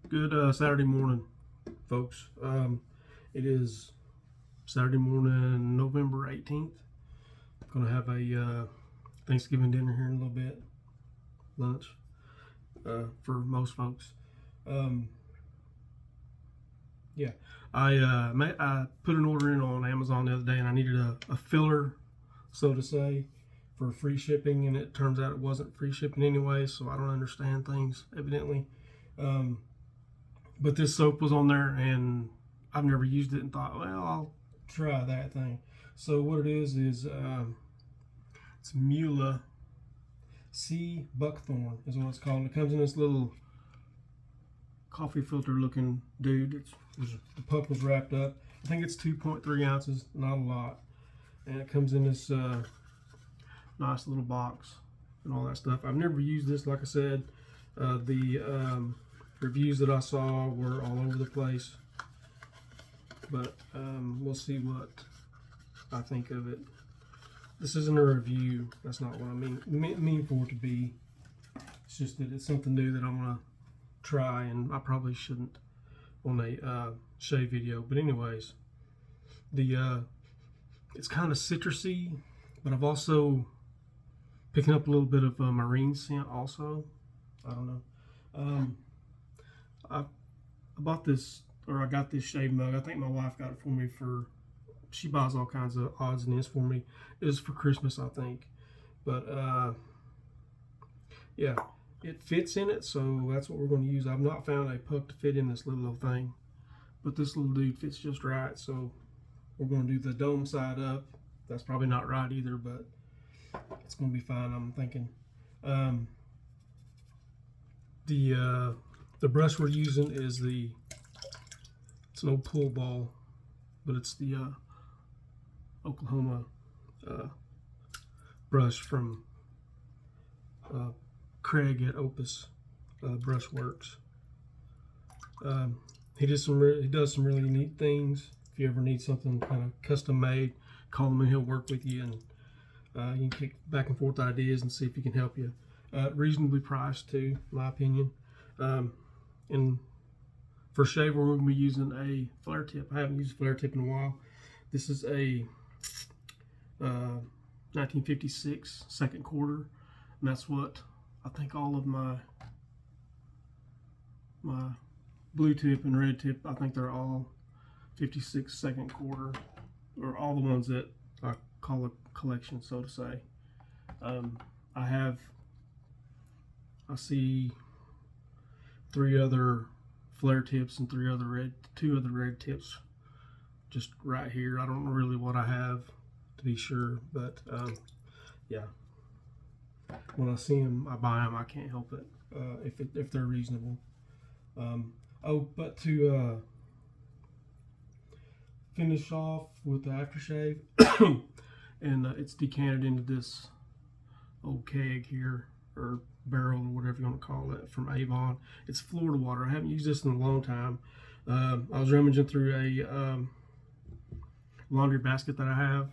Good Saturday morning, folks. It is Saturday morning, November 18th. I'm gonna have a Thanksgiving dinner here in a little bit, lunch for most folks. Yeah, I put an order in on Amazon the other day, and I needed a filler, so to say, for free shipping, and it turns out it wasn't free shipping anyway. So I don't understand things evidently. But this soap was on there, and I've never used it, and thought, well, I'll try that thing. So what it is it's Muhle Buckthorn is what it's called. It comes in this little coffee filter looking dude. The puck was wrapped up. I think it's 2.3 ounces, not a lot. And it comes in this nice little box and all that stuff. I've never used this, like I said. The reviews that I saw were all over the place, but we'll see what I think of it. This isn't a review. That's not what I mean for it to be. It's just that it's something new that I want to try, and I probably shouldn't on a shave video. But anyways, it's kind of citrusy, but I've also picking up a little bit of marine scent also. I don't know. I bought this, or I got this shave mug. I think my wife got it for me she buys all kinds of odds and ends for me. It was for Christmas, I think. But yeah, it fits in it, so that's what we're going to use. I've not found a puck to fit in this little thing, but this little dude fits just right. So we're going to do the dome side up. That's probably not right either, but it's going to be fine, I'm thinking. The brush we're using is it's an old pull ball, but it's the Oklahoma brush from Craig at Opus Brushworks. He does some really neat things. If you ever need something kind of custom made, call him and he'll work with you, and you can kick back and forth ideas and see if he can help you. Reasonably priced too, in my opinion. And for shave, we're going to be using a flare tip. I haven't used a flare tip in a while. This is a 1956 second quarter, and that's what I think all of my blue tip and red tip, I think they're all 56 second quarter, or all the ones that I call a collection, so to say. I see 3 other flare tips and 2 other red tips just right here. I don't know really what I have, to be sure, but yeah, when I see them, I buy them. I can't help it if they're reasonable. But to finish off with the aftershave, and it's decanted into this old keg here, or barrel, or whatever you want to call it, from Avon. It's Florida water. I haven't used this in a long time. I was rummaging through a laundry basket that I have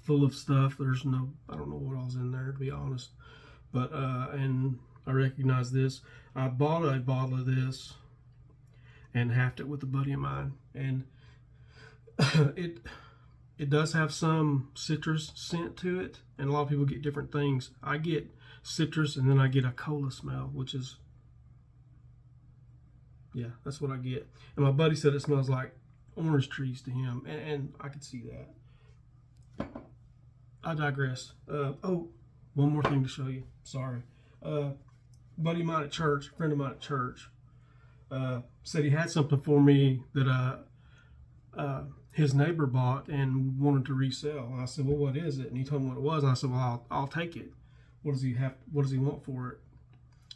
full of stuff. I don't know what all's in there, to be honest, but and I recognize this. I bought a bottle of this and halved it with a buddy of mine, and it does have some citrus scent to it, and a lot of people get different things. I get citrus, and then I get a cola smell, which is, yeah, that's what I get. And my buddy said it smells like orange trees to him, and I could see that. I digress. Oh, one more thing to show you. Sorry. Buddy of mine at church, friend of mine at church, said he had something for me that his neighbor bought and wanted to resell. And I said, well, what is it? And he told me what it was, and I said, well, I'll take it. What does he want for it?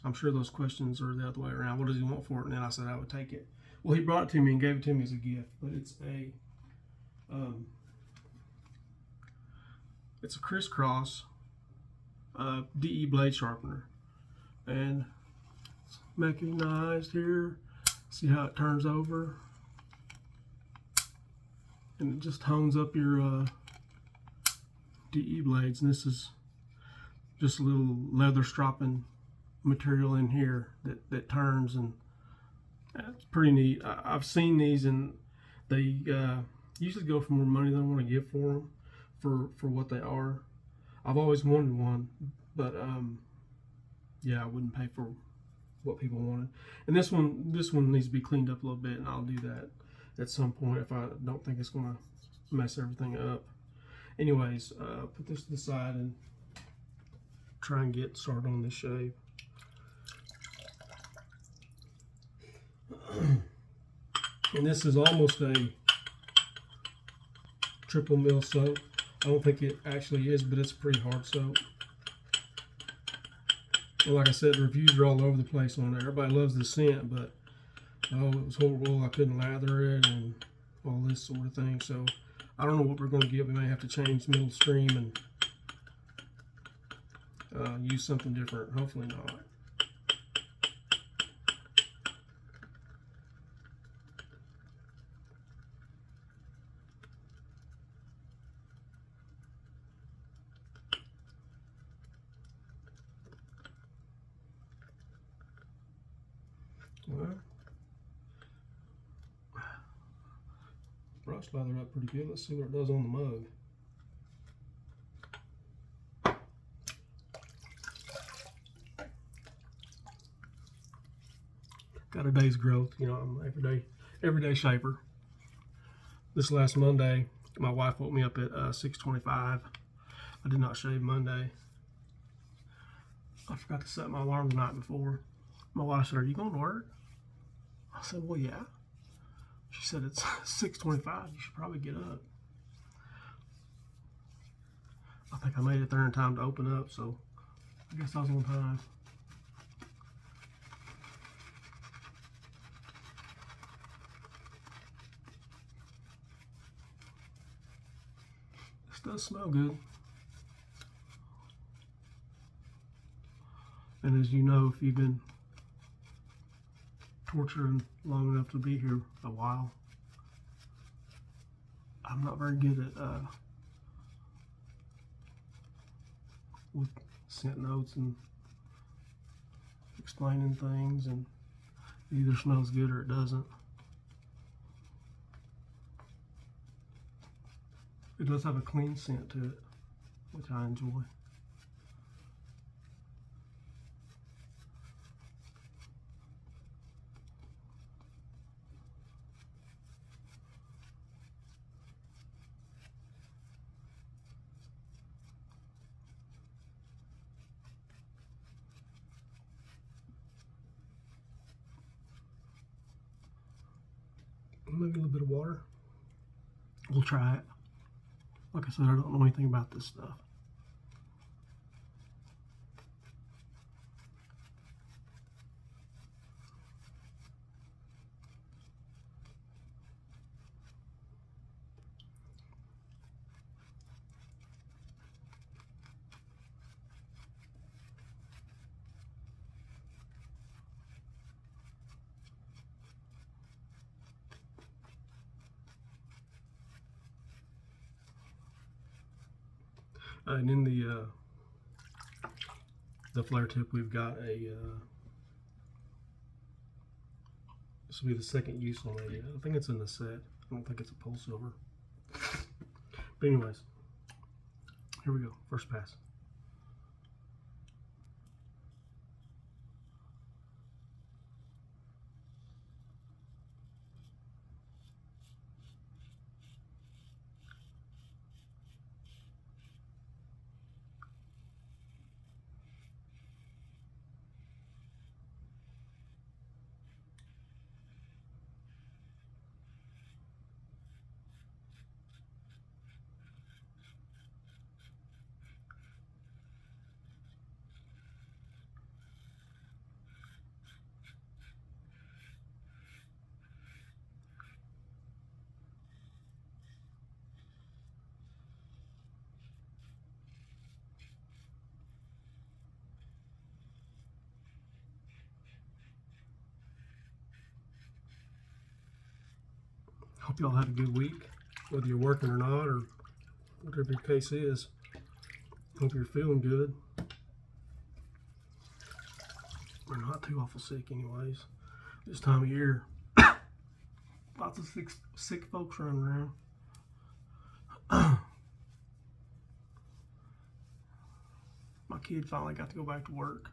I'm sure those questions are the other way around. What does he want for it? And then I said I would take it. Well, he brought it to me and gave it to me as a gift, but it's a crisscross DE blade sharpener, and it's mechanized here. See how it turns over, and it just hones up your DE blades. And this is just a little leather stropping material in here that turns and It's pretty neat. I've seen these, and they usually go for more money than I want to give for them, for what they are. I've always wanted one, but yeah, I wouldn't pay for what people wanted. And this one needs to be cleaned up a little bit, and I'll do that at some point if I don't think it's going to mess everything up. Anyways, put this to the side and try and get started on this shave. And this is almost a triple mill soap. I don't think it actually is, but it's pretty hard soap. And like I said, the reviews are all over the place on it. Everybody loves the scent, but oh, it was horrible. I couldn't lather it and all this sort of thing. So I don't know what we're going to get. We may have to change middle stream and use something different. Hopefully not. Well, brush lather up pretty good. Let's see what it does on the mug. Got a day's growth. You know, I'm everyday shaper. This last Monday, my wife woke me up at 6:25. I did not shave Monday. I forgot to set my alarm the night before. My wife said, "Are you going to work?" I said, "Well, yeah." She said, "It's 6:25. You should probably get up." I think I made it there in time to open up, so I guess I was on time. This does smell good. And as you know, if you've been torturing long enough to be here a while, I'm not very good at with scent notes and explaining things, and it either smells good or it doesn't. It does have a clean scent to it, which I enjoy. Maybe a little bit of water. We'll try it. Like I said, I don't know anything about this stuff. And in the flare tip, we've got a this will be the second use on it. I think it's in the set. I don't think it's a pole silver. But anyways, here we go. First pass. Hope y'all had a good week, whether you're working or not, or whatever your case is. Hope you're feeling good. We're not too awful sick anyways. This time of year, lots of sick folks running around. My kid finally got to go back to work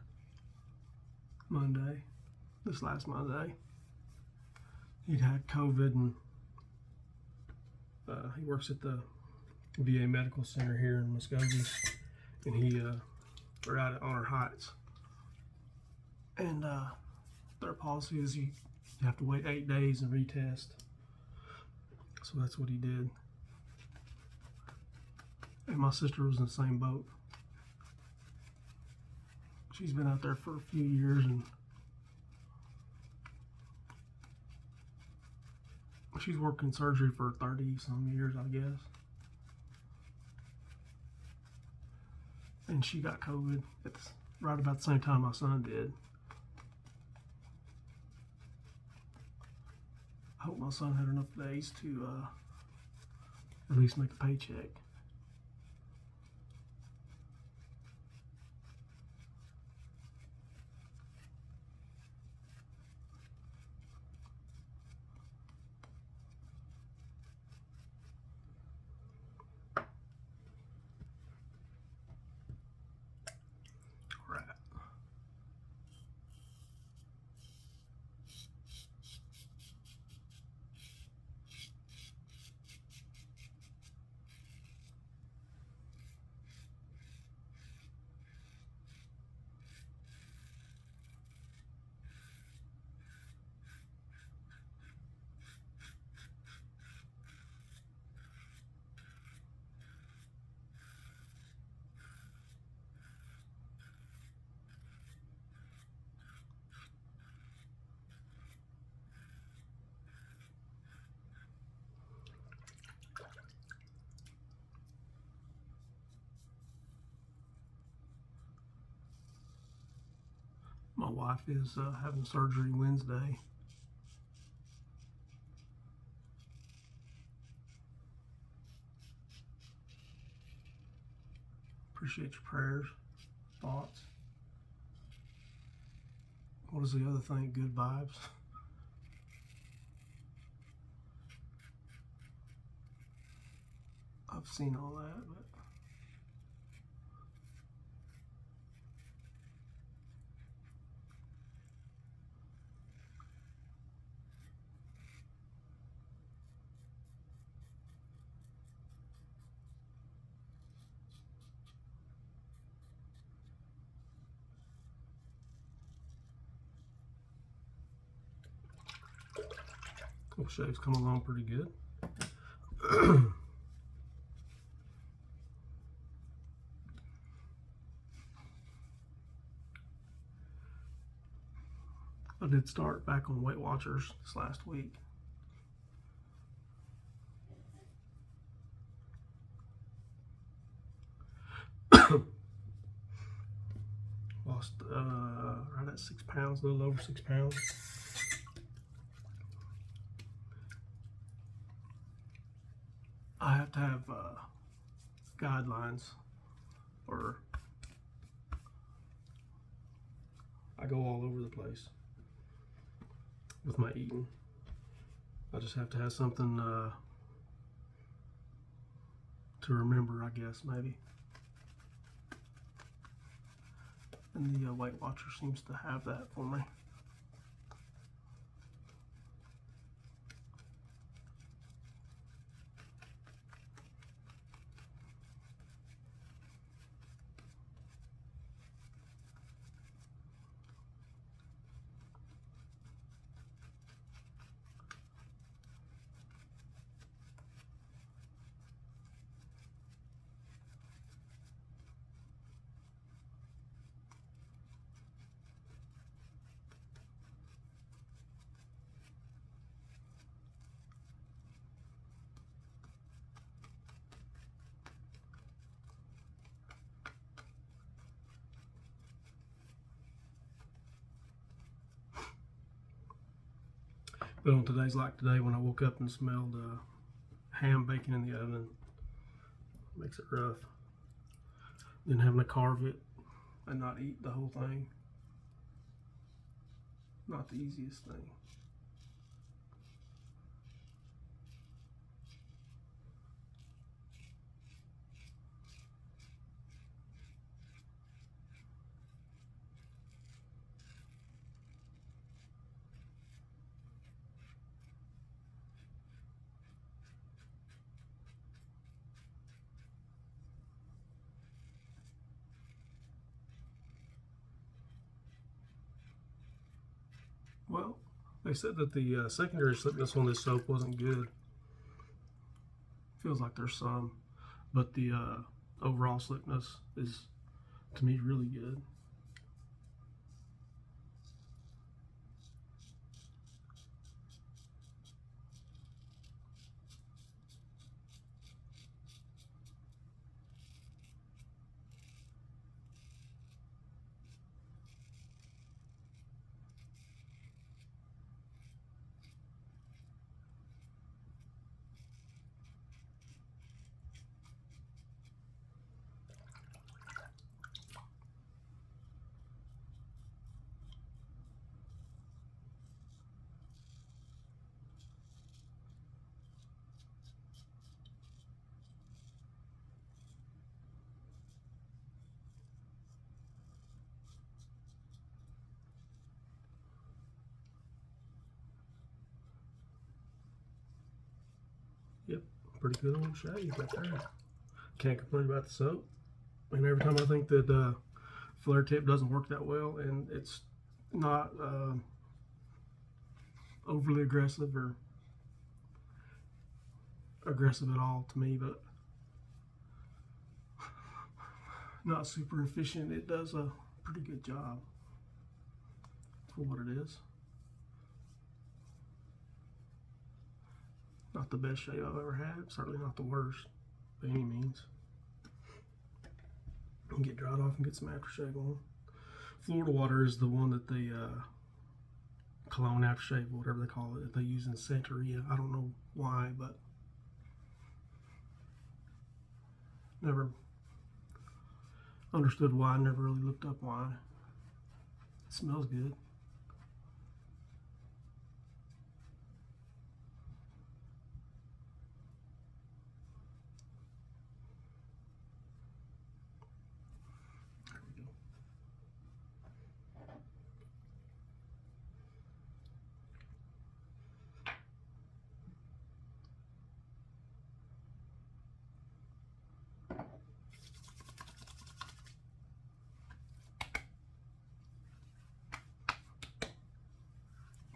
Monday, this last Monday. He'd had COVID, and he works at the VA Medical Center here in Muskogee, and we're out at Honor Heights. And their policy is you have to wait 8 days and retest. So that's what he did. And my sister was in the same boat. She's been out there for a few years, and she's worked in surgery for 30-some years, I guess. And she got COVID right about the same time my son did. I hope my son had enough days to at least make a paycheck. My wife is having surgery Wednesday. Appreciate your prayers, thoughts. What is the other thing? Good vibes. I've seen all that, but Shave's come along pretty good. I did start back on Weight Watchers this last week. Lost right at 6 pounds, a little over 6 pounds. I have to have guidelines, or I go all over the place with my eating. I just have to have something to remember, I guess, maybe. And the Weight Watcher seems to have that for me. But on today's like today, when I woke up and smelled ham bacon in the oven, makes it rough. Then having to carve it and not eat the whole thing. not the easiest thing. Well, they said that the secondary slickness on this soap wasn't good. Feels like there's some, but the overall slickness is, to me, really good. Yep, pretty good little shave right there. Can't complain about the soap. And every time I think that Flairtip doesn't work that well, and it's not overly aggressive or aggressive at all to me, but not super efficient, it does a pretty good job for what it is. Not the best shave I've ever had, certainly not the worst by any means. And get dried off and get some aftershave on. Florida water is the one that the cologne aftershave, whatever they call it, that they use in Santeria. I don't know why, but never understood why. Never really looked up why. It smells good.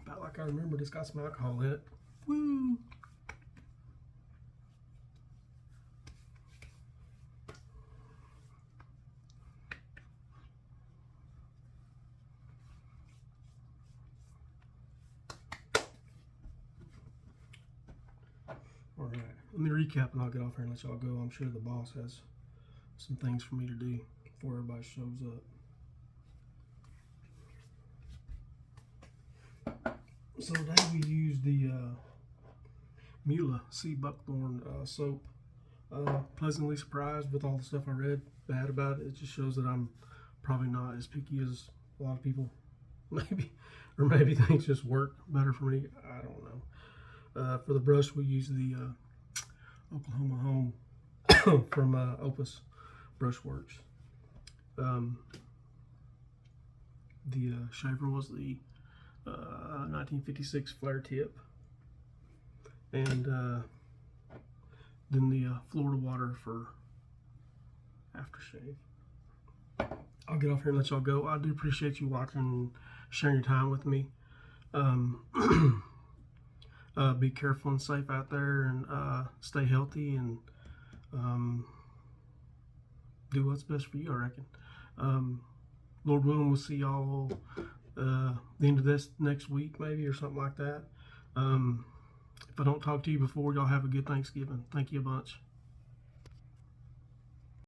About like I remembered, it's got some alcohol in it. Woo! All right, let me recap and I'll get off here and let y'all go. I'm sure the boss has some things for me to do before everybody shows up. So today we used the Muhle Buckthorn soap. Pleasantly surprised with all the stuff I read bad about it. It just shows that I'm probably not as picky as a lot of people or maybe things just work better for me. I don't know. For the brush, we use the Oklahoma Home from Opus Brushworks. The shaver was the 1956 Flairtip, and then the Florida water for aftershave. I'll get off here and let y'all go. I do appreciate you watching and sharing your time with me. Be careful and safe out there, and stay healthy, and do what's best for you, I reckon. Lord willing, we'll see y'all the end of this next week, maybe, or something like that. If I don't talk to you before, y'all have a good Thanksgiving. Thank you a bunch.